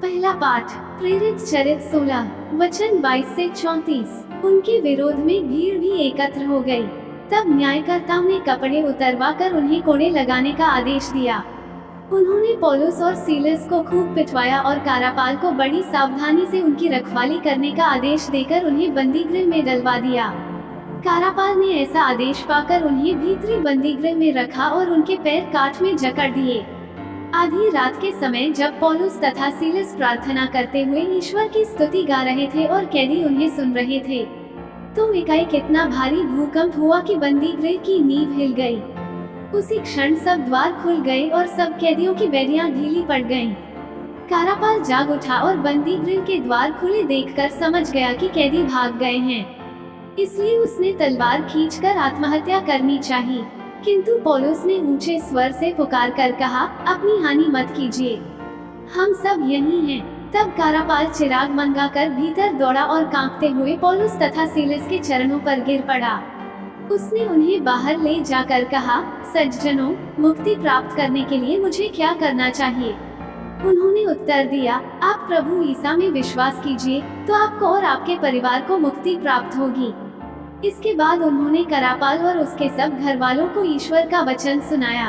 पहला पाठ, प्रेरित चरित 16 वचन 22 से 34। उनके विरोध में भीड़ भी एकत्र हो गई। तब न्यायकर्ताओं ने कपड़े उतरवाकर उन्हें कोड़े लगाने का आदेश दिया। उन्होंने पौलुस और सीलस को खूब पिटवाया और कारापाल को बड़ी सावधानी से उनकी रखवाली करने का आदेश देकर उन्हें बंदीगृह में डलवा दिया। कारापाल ने ऐसा आदेश पाकर उन्हें भीतरी बंदीगृह में रखा और उनके पैर काठ में जकड़ दिए। आधी रात के समय जब पौलुस तथा सीलस प्रार्थना करते हुए ईश्वर की स्तुति गा रहे थे और कैदी उन्हें सुन रहे थे, तो एकाएक इतना भारी भूकंप हुआ कि बंदीगृह की नींव हिल गई। उसी क्षण सब द्वार खुल गए और सब कैदियों की बेड़ियां ढीली पड़ गईं। कारापाल जाग उठा और बंदीगृह के द्वार खुले देखकर समझ गया कि कैदी भाग गए हैं, इसलिए उसने तलवार खींचकर आत्महत्या करनी चाहिए। किंतु पौलुस ने ऊंचे स्वर से पुकार कर कहा, अपनी हानि मत कीजिए, हम सब यहीं हैं। तब कारापाल चिराग मंगाकर भीतर दौड़ा और कांपते हुए पौलुस तथा सीलस के चरणों पर गिर पड़ा। उसने उन्हें बाहर ले जाकर कहा, सज्जनों, मुक्ति प्राप्त करने के लिए मुझे क्या करना चाहिए? उन्होंने उत्तर दिया, आप प्रभु ईसा में विश्वास कीजिए तो आपको और आपके परिवार को मुक्ति प्राप्त होगी। इसके बाद उन्होंने कारापाल और उसके सब घर वालों को ईश्वर का वचन सुनाया।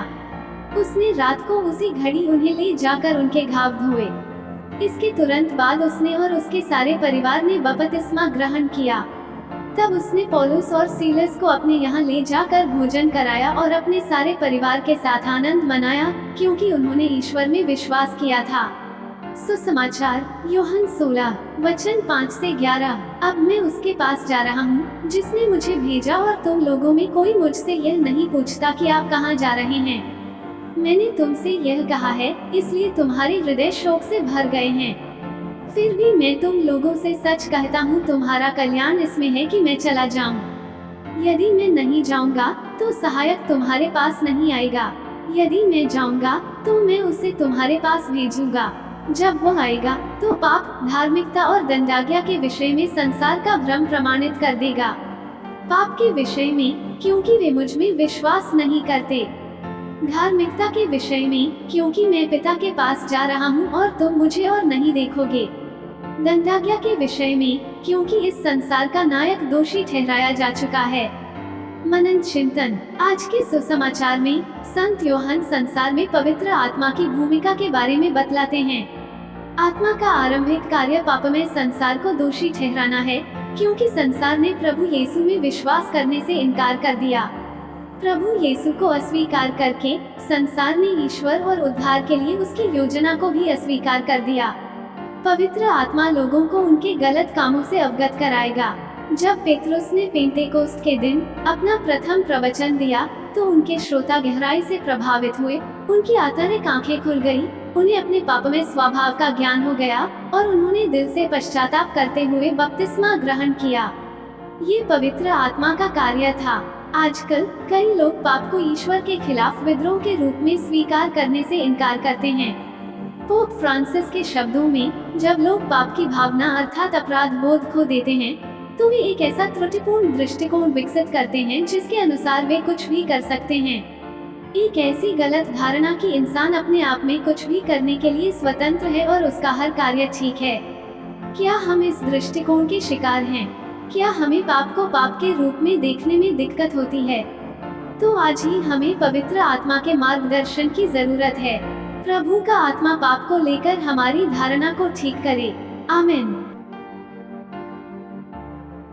उसने रात को उसी घड़ी उन्हें ले जाकर उनके घाव धोए। इसके तुरंत बाद उसने और उसके सारे परिवार ने बपतिस्मा ग्रहण किया। तब उसने पौलुस और सीलस को अपने यहाँ ले जाकर भोजन कराया और अपने सारे परिवार के साथ आनंद मनाया, क्योंकि उन्होंने ईश्वर में विश्वास किया था। सुसमाचार यूहन्ना 16 वचन 5 से 11। अब मैं उसके पास जा रहा हूँ जिसने मुझे भेजा, और तुम लोगों में कोई मुझसे यह नहीं पूछता कि आप कहाँ जा रहे हैं। मैंने तुमसे यह कहा है, इसलिए तुम्हारे हृदय शोक से भर गए हैं। फिर भी मैं तुम लोगों से सच कहता हूँ, तुम्हारा कल्याण इसमें है कि मैं चला जाऊँ। यदि मैं नहीं जाऊँगा तो सहायक तुम्हारे पास नहीं आएगा। यदि मैं जाऊँगा तो मैं उसे तुम्हारे पास भेजूंगा। जब वो आएगा तो पाप, धार्मिकता और दंडाज्ञा के विषय में संसार का भ्रम प्रमाणित कर देगा। पाप के विषय में, क्योंकि वे मुझ में विश्वास नहीं करते। धार्मिकता के विषय में, क्योंकि मैं पिता के पास जा रहा हूँ और तुम मुझे और नहीं देखोगे। दंडाज्ञा के विषय में, क्योंकि इस संसार का नायक दोषी ठहराया जा चुका है। मनन चिंतन। आज के सुसमाचार में संत यूहन्ना संसार में पवित्र आत्मा की भूमिका के बारे में बतलाते हैं। आत्मा का आरंभिक कार्य पापमय संसार को दोषी ठहराना है, क्योंकि संसार ने प्रभु यीशु में विश्वास करने से इनकार कर दिया। प्रभु यीशु को अस्वीकार करके संसार ने ईश्वर और उद्धार के लिए उसकी योजना को भी अस्वीकार कर दिया। पवित्र आत्मा लोगों को उनके गलत कामों से अवगत कराएगा। जब पेतरुस ने पेंटेकोस्त के दिन अपना प्रथम प्रवचन दिया तो उनके श्रोता गहराई से प्रभावित हुए। उनकी आंतरिक आंखें खुल गई, उन्हें अपने पापमय स्वभाव का ज्ञान हो गया और उन्होंने दिल से पश्चाताप करते हुए बपतिस्मा ग्रहण किया। ये पवित्र आत्मा का कार्य था। आजकल कई लोग पाप को ईश्वर के खिलाफ विद्रोह के रूप में स्वीकार करने से इनकार करते हैं। पोप फ्रांसिस के शब्दों में, जब लोग पाप की भावना अर्थात अपराध बोध खो देते हैं तो वे एक ऐसा त्रुटिपूर्ण दृष्टिकोण विकसित करते हैं जिसके अनुसार वे कुछ भी कर सकते हैं। एक ऐसी गलत धारणा कि इंसान अपने आप में कुछ भी करने के लिए स्वतंत्र है और उसका हर कार्य ठीक है। क्या हम इस दृष्टिकोण के शिकार हैं? क्या हमें पाप को पाप के रूप में देखने में दिक्कत होती है? तो आज ही हमें पवित्र आत्मा के मार्गदर्शन की जरूरत है। प्रभु का आत्मा पाप को लेकर हमारी धारणा को ठीक करे। आमीन।